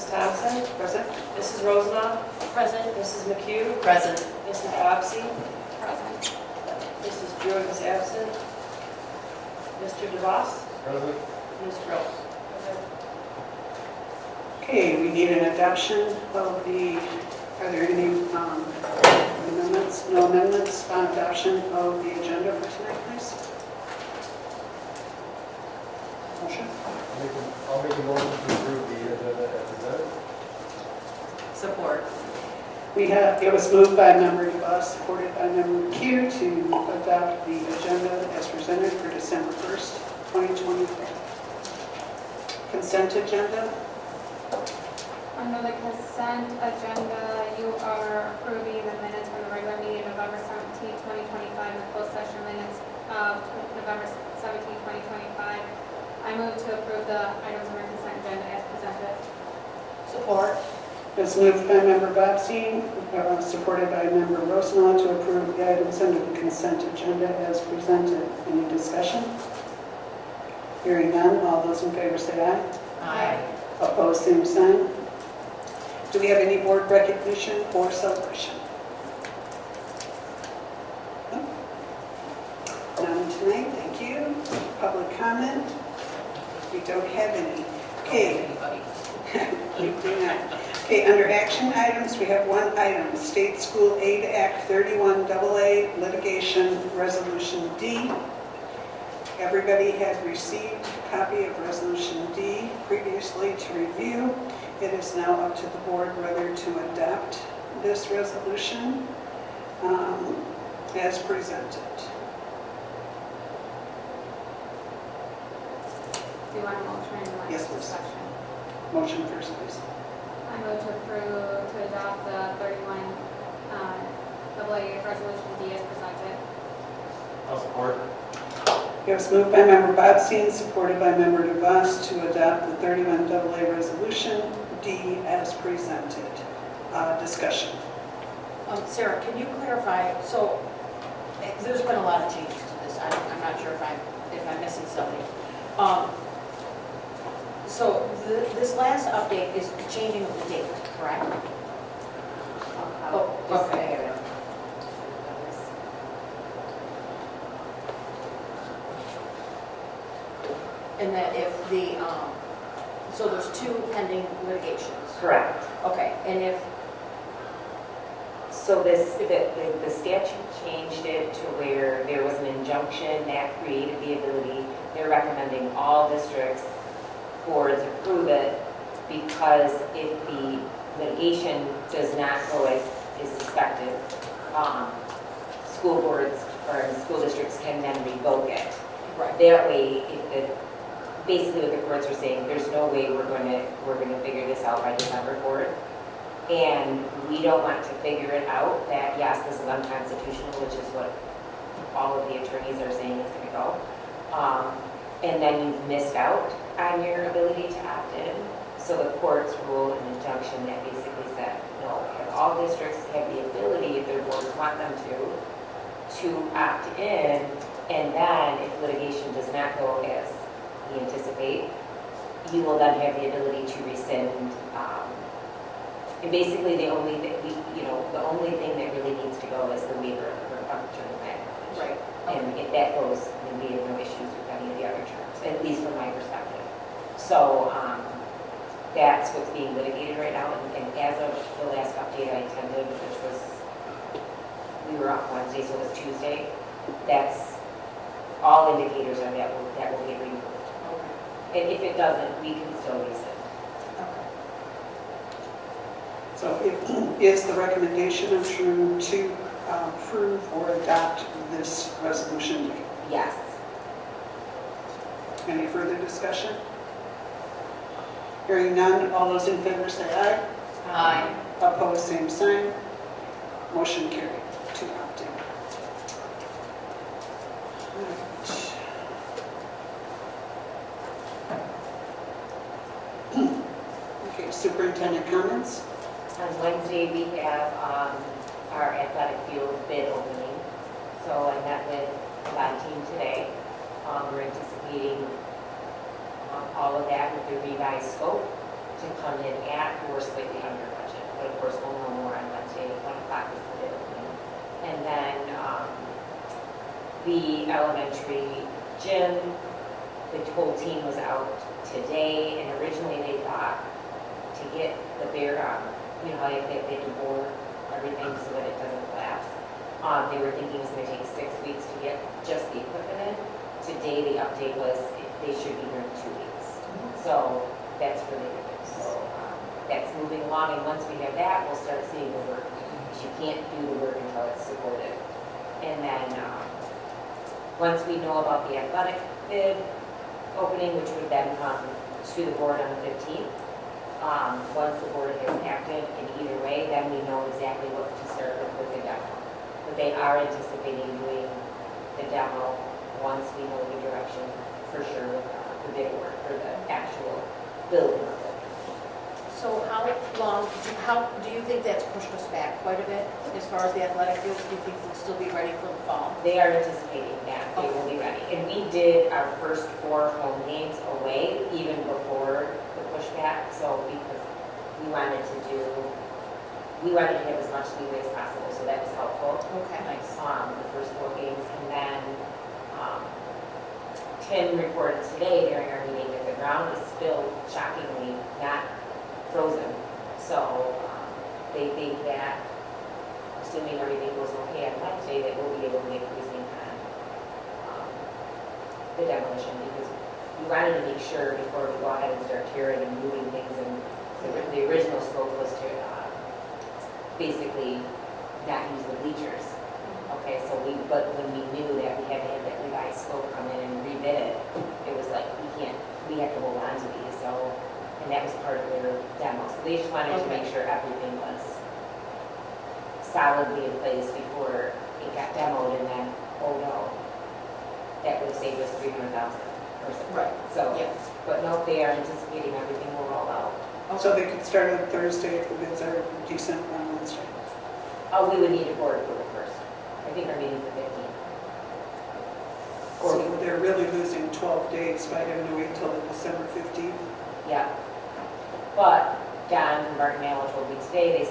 Mrs. Thompson? Present. Mrs. Rosendahl? Present. Mrs. McHugh? Present. Mrs. Bobbsey? Present. Mrs. Druid is absent. Mr. DeVos? Present. Ms. Rose? Okay, we need an adoption of the, are there any amendments? No amendments on adoption of the agenda for tonight, please? Motion? I'll make a motion to approve the agenda as presented. Support. It was moved by member DeVos, supported by member Q to adopt the agenda as presented for December 1st, 2024. Consent agenda? Under the consent agenda, you are approving the minutes from the regular meeting November 17, 2025, and the closed session minutes of November 17, 2025. I move to approve the items on our consent agenda as presented. Support. It's moved by member Bobbsey, supported by member Rosendahl to approve the items under the consent agenda as presented. Any discussion? Hearing none, all those in favor say aye. Aye. Opposed, same sign. Do we have any board recognition or celebration? No? None tonight, thank you. Public comment? We don't have any. Okay. Anybody? We do not. Okay, under action items, we have one item, State School Aid Act 31AA Litigation Resolution D. Everybody has received a copy of Resolution D previously to review. It is now up to the board whether to adopt this resolution as presented. Do you want a motion or do you want Yes, please. discussion? Motion first, please. I move to approve to adopt the 31 AA resolution D as presented. I'll support. It was moved by member Bobbsey and supported by member DeVos to adopt the 31AA resolution D as presented. Discussion. Sarah, can you clarify, so there's been a lot of changes to this. I'm not sure if I'm missing something. So this last update is changing of the date, correct? Oh, okay. And that if the, so there's two pending litigations. Correct. Okay, and if, So the statute changed it to where there was an injunction that created the ability, they're recommending all districts, boards approve it, because if the litigation does not go as is suspected, school boards or school districts can then revoke it. right, That way, basically what the courts are saying, there's no way we're going to figure this out by December 4th. And we don't want to figure it out that, yes, this is unconstitutional, which is what all of the attorneys are saying is going to go. And then you've missed out on your ability to opt in. So the courts ruled an injunction that basically said, no, all districts have the ability, if their boards want them to opt in. And then if litigation does not go as we anticipate, you will then have the ability to rescind. And basically, the only thing the only thing that really needs to go is the waiver of attorney back. right. And if that goes, then we have no issues with any of the other terms, at least from my perspective. So that's what's being litigated right now. And as of the last update I attended, which was, we were off Wednesday, so it was Tuesday. That's all indicators are that will get removed. Okay. And if it doesn't, we can still rescind. Okay. So is the recommendation of Drew to approve or adopt this resolution? Yes. Any further discussion? Hearing none, all those in favor say aye. Aye. Opposed, same sign. Motion carried to opt in. Right. Okay, superintendent comments. On Wednesday, we have our athletic field bid opening. So I met with the bond team today. We're anticipating all of that with the revised scope. to come in at or slightly under budget. But of course, we'll know more on Wednesday, 1 o'clock is the bid opening. And then the elementary gym, the whole team was out today, and originally they thought to get the bare, you know, how they can bore everything so that it doesn't collapse. They were thinking it was going to take 6 weeks to get just the equipment in. Today, the update was they should be here in 2 weeks. So that's really good news. So that's moving along, and once we have that, we'll start seeing the work. Because you can't do the work until it's supported. And then once we know about the athletic bid opening, which would then come to the board on the 15th, once the board has acted in either way, then we know exactly what to start with the demo. But they are anticipating doing the demo once we know the direction for sure with the bid work for the actual building of it. So how long, do you think that's pushed us back quite a bit as far as the athletic fields? Do you think they'll still be ready for the fall? They are anticipating that they will be ready. And we did our first 4 home games away even before the pushback. So because we wanted to have as much leeway as possible, so that was helpful. Okay, nice. The first 4 games. And then Tim reported today during our meeting that the ground is still shockingly not frozen. So they think that, assuming everything goes okay on Wednesday, that we'll be able to make everything on the demolition, because we wanted to make sure before we go ahead and start tearing and moving things. And so the original scope was to basically not use the bleachers. Okay, so but when we knew that we had to have that revised scope come in and rebid it, it was like, we have to hold on to these. So, and that was part of their demo. So they just wanted to make sure everything was solidly in place before it got demoed, and then, oh no, that would save us $300,000 or something. Right. So, Yeah. but no, they are anticipating everything will roll out. So they could start on Thursday if the bids are decent on Wednesday. Oh, we would need a board approval first. I think our meeting's the 15th. So they're really losing 12 days by having to wait until the December 15th. Yeah. But John from Barton Mallow told me today, they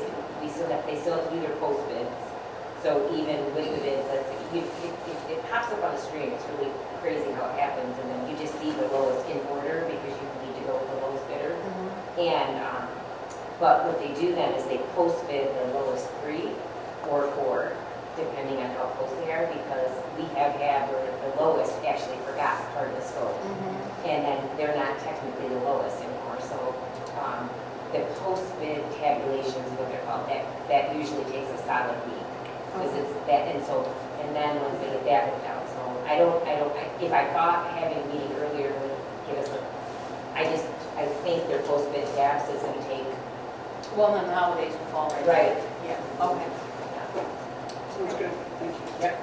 still have to do their post bids. So even with the bids, it pops up on the screen. It's really crazy how it happens. And then you just see the lowest in order because you need to go with the lowest bidder. And, but what they do then is they post bid the lowest 3 or 4, depending on how close they are, because we have had where the lowest actually forgot part of the scope. And then they're not technically the lowest anymore. So the post-bid tabulations, what they're called, that usually takes a solid week. Because it's that, and then once they get that worked out. So if I thought having a meeting earlier would give us I think their post-bid tabs is going to take. Well, then the holidays will fall right. Right. Yeah, okay. Sounds good, thank you. Yep.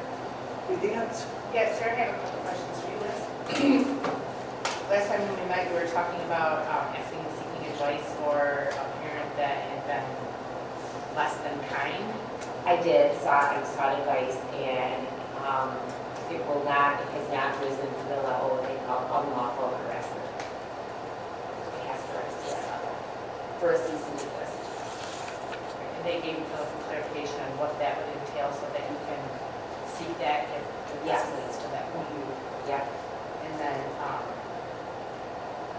Anything else? Yes, sir, I have a couple questions for you, Liz. Last time when we met, you were talking about seeking advice for a parent that had been less than kind. I sought advice, and it has not risen to the level that they call unlawful harassment. It has to rise to that level for a cease and desist. And they gave you some clarification on what that would entail so that you can seek that if it Yes. escalates to that point. Yeah. And then,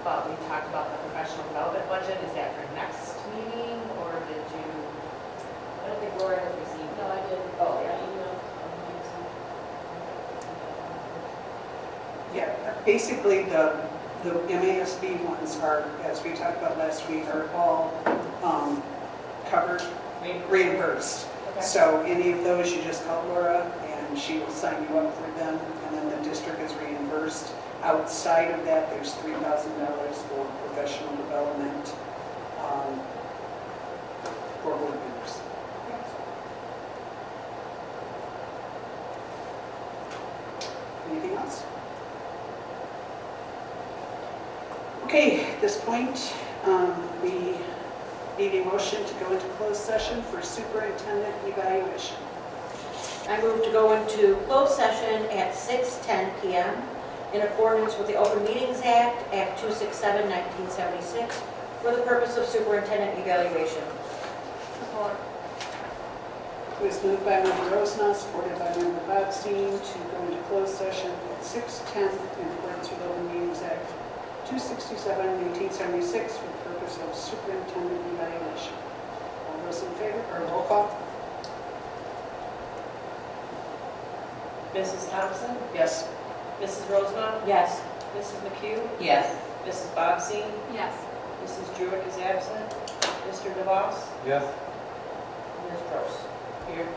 but we talked about the professional development budget. Is that for next meeting, or did you? I don't think Laura has received. No, I did. Oh, I yeah. emailed. Yeah, basically the MASB ones are, as we talked about last week, are all covered, reimbursed. Okay. So any of those, you just call Laura and she will sign you up for them, and then the district is reimbursed. Outside of that, there's $3,000 for professional development for board members. Anything else? Okay, at this point, we need a motion to go into closed session for superintendent evaluation. I move to go into closed session at 6:10 PM in accordance with the Open Meetings Act, Act 267, 1976, for the purpose of superintendent evaluation. Support. It was moved by Member Rosenau, supported by Member Bobstein, to go into closed session at 6:10 in accordance with Open Meetings Act 267, 1976, for the purpose of superintendent evaluation. All those in favor, or roll call? Mrs. Thompson? Yes. Mrs. Rosenbaum? Yes. Mrs. McHugh? Yes. Mrs. Bobbsey? Yes. Mrs. Jewett is absent. Mr. DeVos? Yes. Ms. Gross? Here.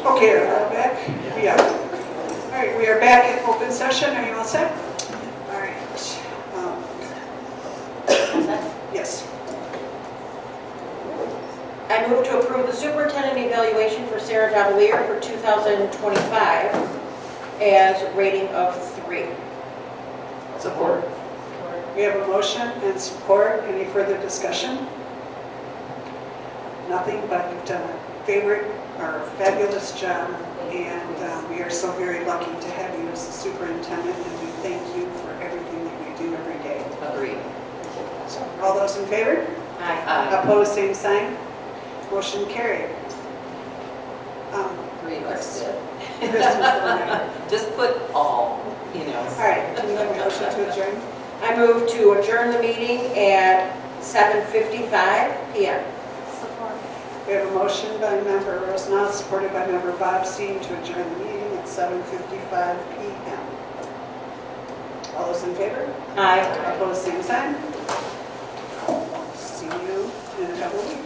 Okay, we're back. Yeah. All right, we are back in open session. Are you all set? All right. Yes. I move to approve the superintendent evaluation for Sarah Davalier for 2025 as rating of 3. Support. We have a motion and support. Any further discussion? Nothing, but you've done a fabulous job, and we are so very lucky to have you as the superintendent, and we thank you for everything that you do every day. Agreed. So, all those in favor? Aye. Opposed, same sign. Motion carried. Agreed, that's good. Christmas. Just put all, you know. All right, can we have a motion to adjourn? I move to adjourn the meeting at 7:55 PM. Support. We have a motion by Member Rosenau, supported by Member Bobstein, to adjourn the meeting at 7:55 PM. All those in favor? Aye. Opposed, same sign. See you in a couple of weeks.